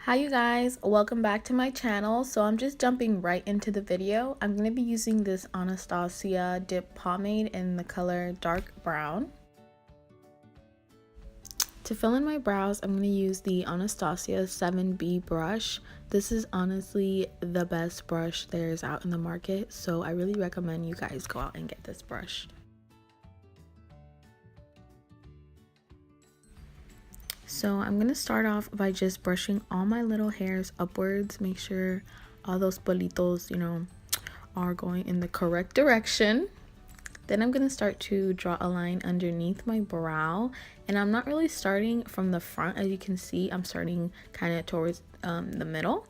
Hi you guys, welcome back to my channel. So I'm just jumping right into the video. I'm going to be using this Anastasia dip pomade in the color dark brown. To fill in my brows, I'm going to use the Anastasia 7B brush. This is honestly the best brush there's out in the market, so I really recommend you guys go out and get this brush. So I'm going to start off by just brushing all my little hairs upwards. Make sure all those pelitos, are going in the correct direction. Then I'm going to start to draw a line underneath my brow. And I'm not really starting from the front. As you can see, I'm starting kind of towards the middle.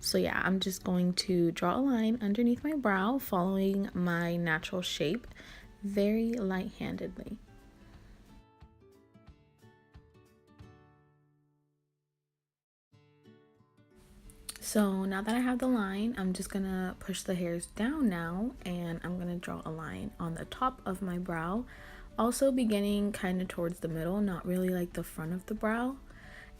So yeah, I'm just going to draw a line underneath my brow, following my natural shape very light-handedly. So now that I have the line, I'm just gonna push the hairs down now, and I'm gonna draw a line on the top of my brow, also beginning kind of towards the middle, not really like the front of the brow.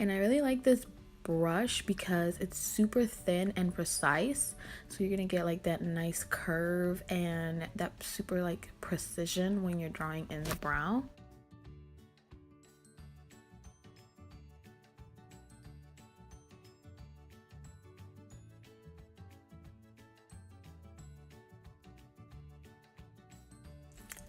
And I really like this brush because it's super thin and precise, so you're gonna get like that nice curve and that super like precision when you're drawing in the brow.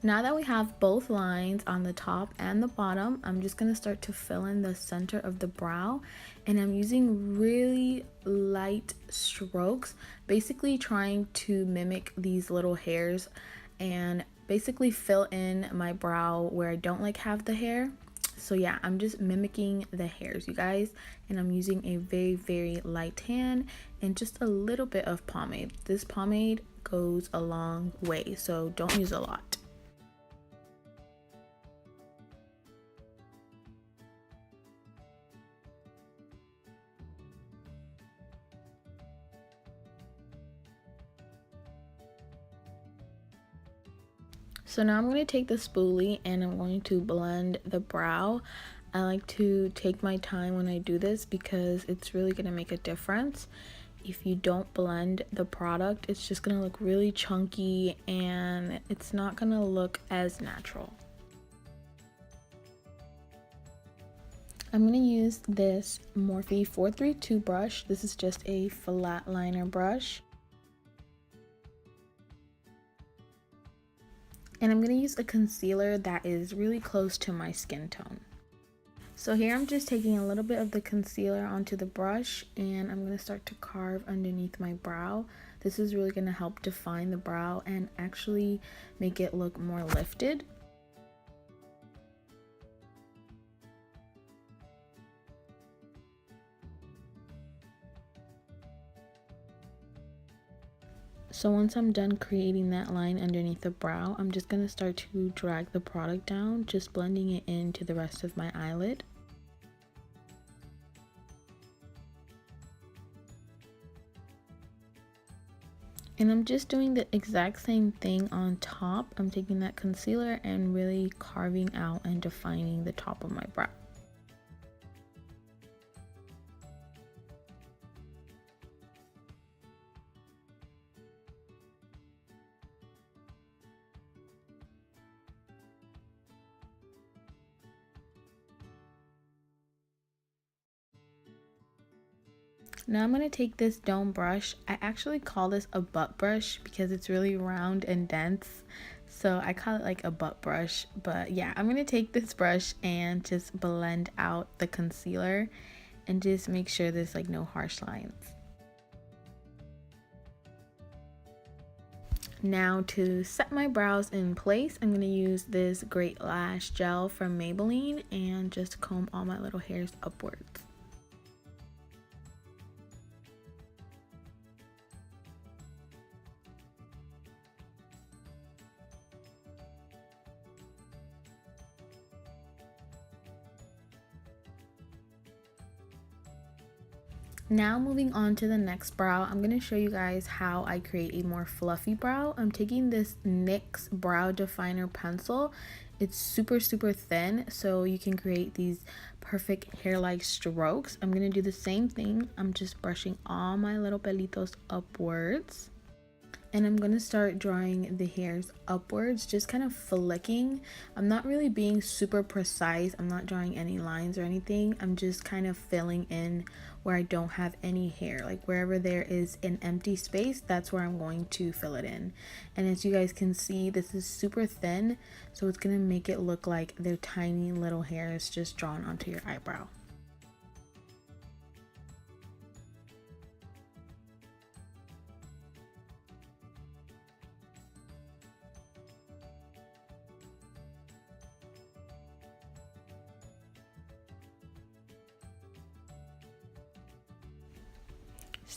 Now that we have both lines on the top and the bottom, I'm just going to start to fill in the center of the brow, and I'm using really light strokes, basically trying to mimic these little hairs and basically fill in my brow where I don't like have the hair. So yeah, I'm just mimicking the hairs, you guys, and I'm using a very light hand and just a little bit of pomade. This pomade goes a long way, so don't use a lot. So now I'm going to take the spoolie and I'm going to blend the brow. I like to take my time when I do this because it's really going to make a difference. If you don't blend the product, it's just going to look really chunky and it's not going to look as natural. I'm going to use this Morphe 432 brush. This is just a flat liner brush. And I'm going to use a concealer that is really close to my skin tone. So here I'm just taking a little bit of the concealer onto the brush, and I'm going to start to carve underneath my brow. This is really going to help define the brow and actually make it look more lifted. So once I'm done creating that line underneath the brow, I'm just going to start to drag the product down, just blending it into the rest of my eyelid. And I'm just doing the exact same thing on top. I'm taking that concealer and really carving out and defining the top of my brow. Now I'm going to take this dome brush. I actually call this a butt brush because it's really round and dense. So I call it like a butt brush. But yeah, I'm going to take this brush and just blend out the concealer and just make sure there's like no harsh lines. Now to set my brows in place, I'm going to use this great lash gel from Maybelline and just comb all my little hairs upwards. Now moving on to the next brow, I'm going to show you guys how I create a more fluffy brow. I'm taking this NYX brow definer pencil. It's super thin, so you can create these perfect hair-like strokes. I'm gonna do the same thing. I'm just brushing all my little pelitos upwards. And I'm going to start drawing the hairs upwards, just kind of flicking. I'm not really being super precise. I'm not drawing any lines or anything. I'm just kind of filling in where I don't have any hair. Like wherever there is an empty space, that's where I'm going to fill it in. And as you guys can see, this is super thin, so it's going to make it look like they're tiny little hairs just drawn onto your eyebrow.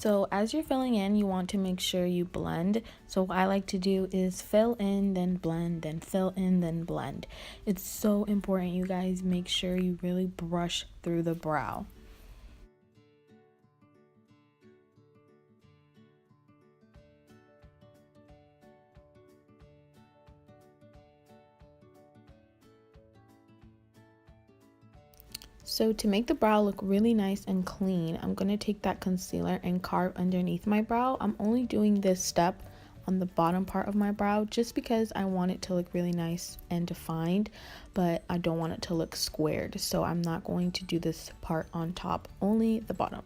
So as you're filling in, you want to make sure you blend. So what I like to do is fill in, then blend, then fill in, then blend. It's so important, you guys, make sure you really brush through the brow. So to make the brow look really nice and clean, I'm going to take that concealer and carve underneath my brow. I'm only doing this step on the bottom part of my brow just because I want it to look really nice and defined, but I don't want it to look squared. So I'm not going to do this part on top, only the bottom.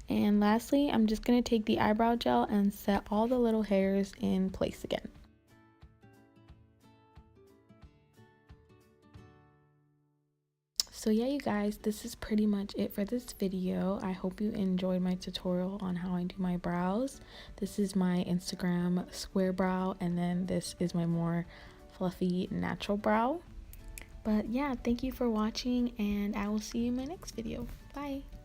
And lastly, I'm just going to take the eyebrow gel and set all the little hairs in place again. So yeah, you guys, this is pretty much it for this video. I hope you enjoyed my tutorial on how I do my brows. This is my Instagram square brow, and then this is my more fluffy natural brow. But yeah, thank you for watching, and I will see you in my next video. Bye!